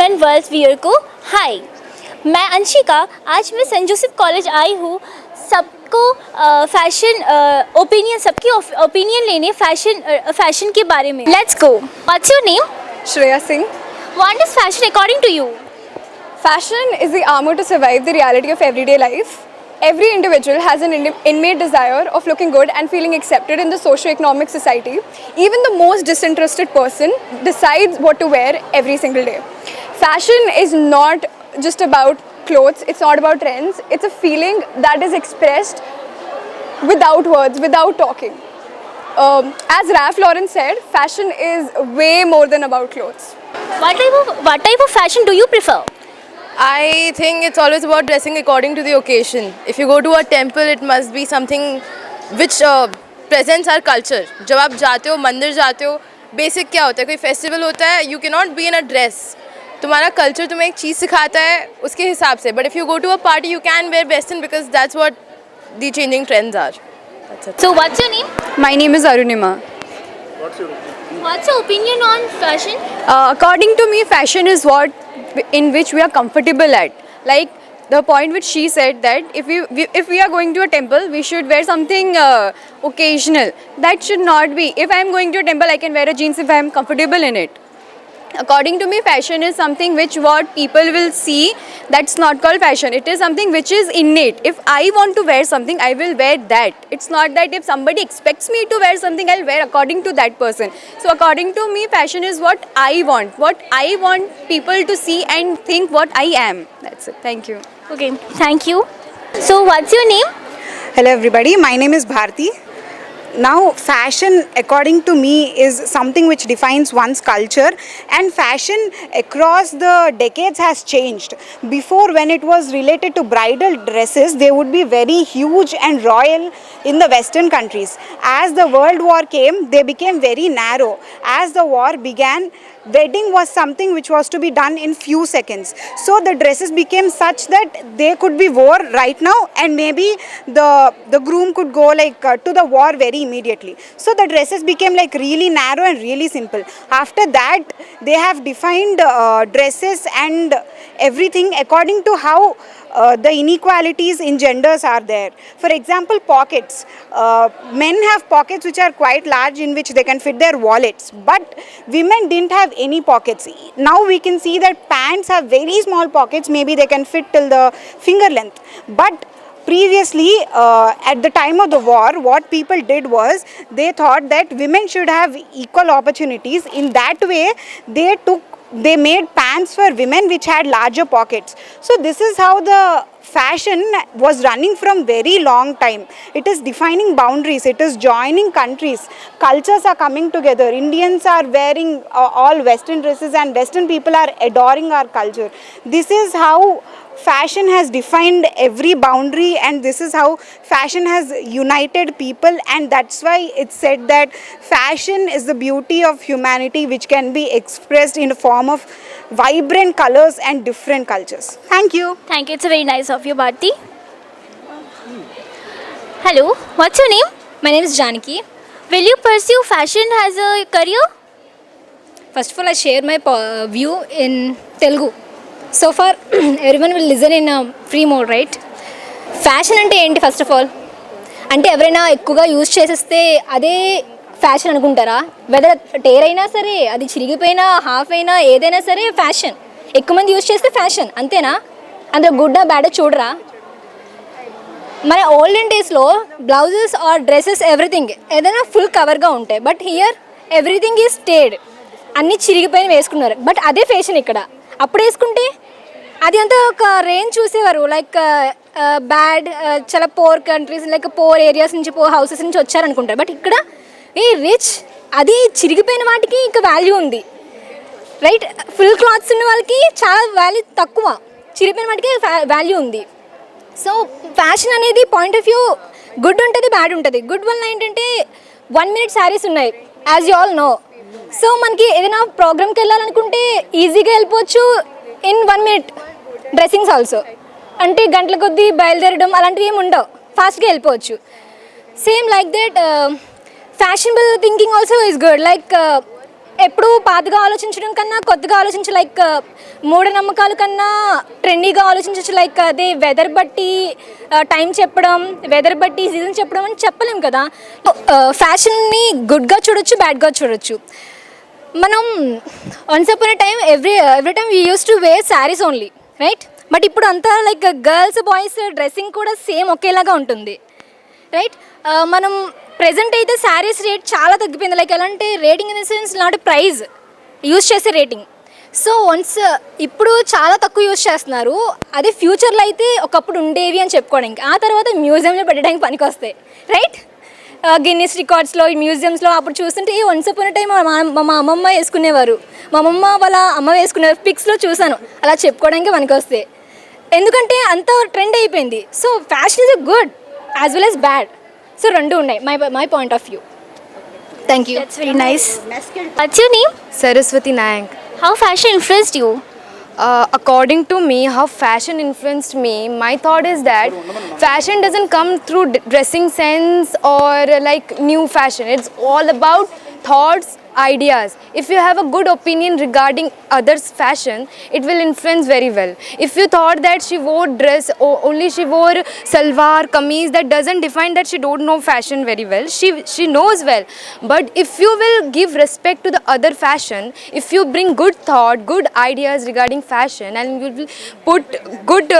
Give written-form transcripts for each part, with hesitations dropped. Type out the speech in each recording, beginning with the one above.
And world viewer को हाय, मैं अंशिका। आज मैं सेंट जोसेफ कॉलेज आई हूँ सबको फैशन ओपिनियन सबकी ओपिनियन लेने फैशन के बारे में। Let's go. What's your name? Shreya Singh. What is fashion according to you? Fashion is the armor to survive the reality of everyday life. Every individual has an innate desire of looking good and feeling accepted in the socio-economic society. Even the most disinterested person decides what to wear every single day. Fashion is not just about clothes, it's not about trends, it's a feeling that is expressed without words, without talking. As Ralph Lauren said, fashion is way more than about clothes. What type of fashion do you prefer? I think it's always about dressing according to the occasion. If you go to a temple, it must be something which presents our culture. जब आप जाते हो, मंदिर जाते हो, basic क्या होता है? कोई फेस्टिवल होता है, you cannot be in a dress. तुम्हारा कल्चर तुम्हें एक चीज़ सिखाता है उसके हिसाब से. But if you go to a party, you can wear western because that's what the changing trends are. That's it. So what's your name? My name is Arunima. What's your opinion on fashion? According to me, fashion is what in which we are comfortable at. Like the point which she said that if we are going to a temple, we should wear something occasional. That should not be. If I am going to a temple, I can wear a jeans if I am comfortable in it. According to me, fashion is something which what people will see. That's not called fashion. It is something which is innate. If I want to wear something, I will wear that. It's not that if somebody expects me to wear something, I'll wear according to that person. So according to me, fashion is what I want. What I want people to see and think what I am. That's it. Thank you. Okay, thank you. So what's your name? Hello everybody, my name is Bharti. Now fashion according to me is something which defines one's culture, and fashion across the decades has changed. Before, when it was related to bridal dresses, they would be very huge and royal in the western countries. As the world war came, they became very narrow. As the war began, wedding was something which was to be done in few seconds. So the dresses became such that they could be worn right now, and maybe the groom could go like to the war very immediately. So the dresses became like really narrow and really simple. After that, they have defined dresses and everything according to how the inequalities in genders are there. For example, pockets. Men have pockets which are quite large in which they can fit their wallets, but women didn't have any pockets. Now we can see that pants have very small pockets, maybe they can fit till the finger length. But previously, at the time of the war, what people did was they thought that women should have equal opportunities. In that way, they made pants for women which had larger pockets. So this is how the fashion was running from very long time. It is defining boundaries, it is joining countries, cultures are coming together. Indians are wearing all western dresses and western people are adoring our culture. This is how fashion has defined every boundary, and this is how fashion has united people, and that's why it's said that fashion is the beauty of humanity which can be expressed in the form of vibrant colors and different cultures. Thank you. Thank you. It's very nice of you, Bharti. Hello, what's your name? My name is Janaki. Will you pursue fashion as a career? First of all, I share my view in Telugu. So far, everyone will listen in a free mode, right? Fashion ante enti first of all? అంటే ఎవరైనా ఎక్కువగా use చేసేస్తే అదే fashion అనుకుంటారా? Weather tear అయినా సరే, అది చిరిగిపోయినా, half అయినా, ఏదైనా సరే ఫ్యాషన్. ఎక్కువ మంది యూజ్ చేస్తే ఫ్యాషన్, అంతేనా? అందులో గుడ్డా బ్యాడ్ చూడరా? మన ఓల్డెన్ డేస్లో బ్లౌజెస్ ఆర్ డ్రెస్సెస్ ఎవ్రీథింగ్ ఏదైనా ఫుల్ కవర్గా ఉంటాయి. But here everything is stayed, అన్నీ చిరిగిపోయిన వేసుకున్నారు. బట్ అదే ఫ్యాషన్ ఇక్కడ. అప్పుడు వేసుకుంటే అది అంతా ఒక రేంజ్ చూసేవారు, లైక్ బ్యాడ్, చాలా poor countries, like poor areas నుంచి, పోర్ హౌసెస్ నుంచి వచ్చారనుకుంటారు. బట్ ఇక్కడ రిచ్, అది చిరిగిపోయిన వాటికి ఇంకా వాల్యూ ఉంది, రైట్? ఫుల్ క్లాత్స్ ఉన్న వాళ్ళకి చాలా వాల్యూ తక్కువ, చిరిగిపోయిన వాటికి వాల్యూ ఉంది. సో ఫ్యాషన్ అనేది పాయింట్ ఆఫ్ వ్యూ గుడ్ ఉంటుంది, బ్యాడ్ ఉంటుంది. గుడ్ వల్ల ఏంటంటే 1 minute శారీస్ ఉన్నాయి, as you all know. So మనకి ఏదైనా ప్రోగ్రామ్కి వెళ్ళాలనుకుంటే ఈజీగా వెళ్ళిపోవచ్చు ఇన్ 1 minute. డ్రెస్సింగ్స్ ఆల్సో అంటే గంటల కొద్దీ బయలుదేరడం అలాంటివి ఏమి ఉండవు, ఫాస్ట్గా వెళ్ళిపోవచ్చు. Same like that fashionable thinking also is good. Like ఎప్పుడు పాతగా ఆలోచించడం కన్నా కొత్తగా ఆలోచించి లైక్ మూఢనమ్మకాల కన్నా ట్రెండీగా ఆలోచించచ్చు. లైక్ అదే వెదర్ బట్టి టైం చెప్పడం, వెదర్ బట్టి సీజన్ చెప్పడం అని చెప్పలేం కదా. ఫ్యాషన్ని గుడ్గా చూడొచ్చు, బ్యాడ్గా చూడొచ్చు. మనం once upon a time every time we use to wear saris only, right? But ఇప్పుడు అంతా లైక్ గర్ల్స్ బాయ్స్ డ్రెస్సింగ్ కూడా సేమ్ ఒకేలాగా ఉంటుంది, రైట్? మనం ప్రెజెంట్ అయితే శారీస్ రేట్ చాలా తగ్గిపోయింది. లైక్ ఎలా అంటే rating in the sense not price, use చేసే రేటింగ్. సో వన్స్ ఇప్పుడు చాలా తక్కువ యూజ్ చేస్తున్నారు. అదే ఫ్యూచర్లో అయితే ఒకప్పుడు ఉండేవి అని చెప్పుకోవడానికి, ఆ తర్వాత మ్యూజియంలో పెట్టడానికి పనికి వస్తాయి, రైట్? గిన్నిస్ రికార్డ్స్లో, మ్యూజియంస్లో అప్పుడు చూస్తుంటే వన్స్ అపాన్ ఎ టైం మా అమ్మమ్మ వేసుకునేవారు, మా అమ్మమ్మ వాళ్ళ అమ్మ వేసుకునేవారు, పిక్స్లో చూసాను. అలా చెప్పుకోవడానికి పనికి వస్తాయి, ఎందుకంటే అంత ట్రెండ్ అయిపోయింది. So fashion is good as well as bad. So రెండు ఉన్నాయి my point of view. Thank you. That's very nice. What's your name? Saraswati Nayak. How fashion influenced you? According to me, how fashion influenced me, my thought is that fashion doesn't come through dressing sense or like new fashion. It's all about thoughts, ideas. If you have a good opinion regarding others' fashion, it will influence very well. If you thought that she wore dress or only she wore salwar, kameez, that doesn't define that she don't know fashion very well. She knows well. But if you will give respect to the other fashion, if you bring good thought, good ideas regarding fashion, and you will put good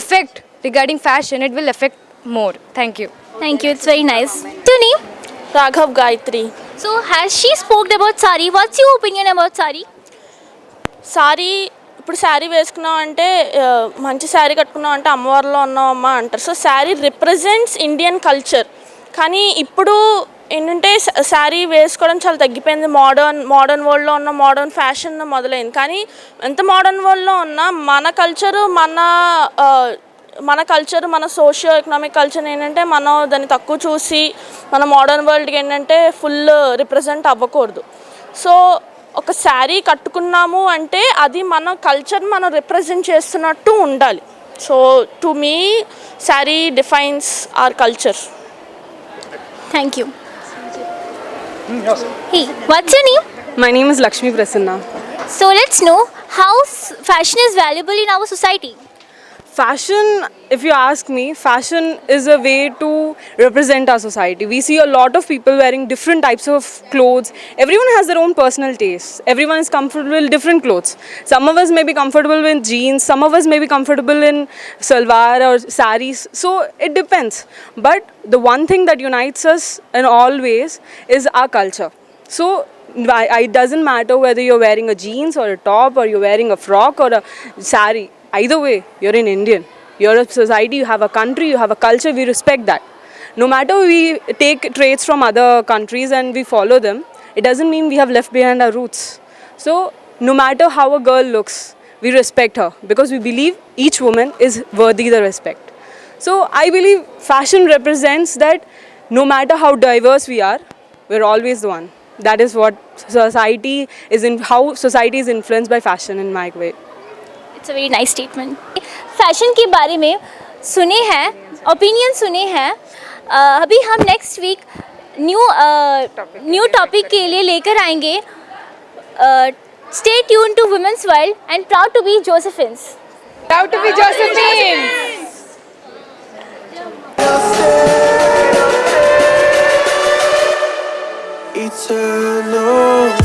effect regarding fashion, it will affect more. Thank you. Thank you. It's very nice. What's your name? Raghav Gayatri. So has she spoke about sari? What's your opinion about sari? Sorry, ఇప్పుడు శారీ వేసుకున్నాం అంటే మంచి శారీ కట్టుకున్నాం అంటే అమ్మవారిలో ఉన్నాం అమ్మ అంటారు. So sari represents Indian culture. కానీ ఇప్పుడు ఏంటంటే శారీ వేసుకోవడం చాలా తగ్గిపోయింది. మోడర్న్ వరల్డ్లో ఉన్న మోడర్న్ ఫ్యాషన్ మొదలైంది. కానీ ఎంత మోడర్న్ వరల్డ్లో ఉన్నా మన కల్చరు మన సోషియో ఎకనామిక్ కల్చర్ ఏంటంటే మనం దాన్ని తక్కువ చూసి మన మోడర్న్ వరల్డ్కి ఏంటంటే ఫుల్ రిప్రజెంట్ అవ్వకూడదు. సో ఒక శారీ కట్టుకున్నాము అంటే అది మన కల్చర్ మనం రిప్రజెంట్ చేస్తున్నట్టు ఉండాలి. So to me sari defines our culture. Thank you. Hey, what's your name? My name is Lakshmi Prasanna. So let's know how fashion is valuable in our society. Fashion, if you ask me, fashion is a way to represent our society. We see a lot of people wearing different types of clothes. Everyone has their own personal taste. Everyone is comfortable with different clothes. Some of us may be comfortable with jeans, some of us may be comfortable in salwar or saris. So it depends. But the one thing that unites us in all ways is our culture. So it doesn't matter whether you're wearing a jeans or a top or you're wearing a frock or a sari. Either way, you're an Indian. You're a society, you have a country, you have a culture, we respect that. No matter we take traits from other countries and we follow them, it doesn't mean we have left behind our roots. So, no matter how a girl looks, we respect her because we believe each woman is worthy the respect. So, I believe fashion represents that no matter how diverse we are, we're always the one. That is what society is how society is influenced by fashion in my way. It's a very nice statement. Fashion के बारे में सुने हैं, opinion सुने हैं. अभी हम next week new topic के लिए लेकर आएंगे. Stay tune to women's world and proud to be Josephines. Proud to be Josephine. Eternal.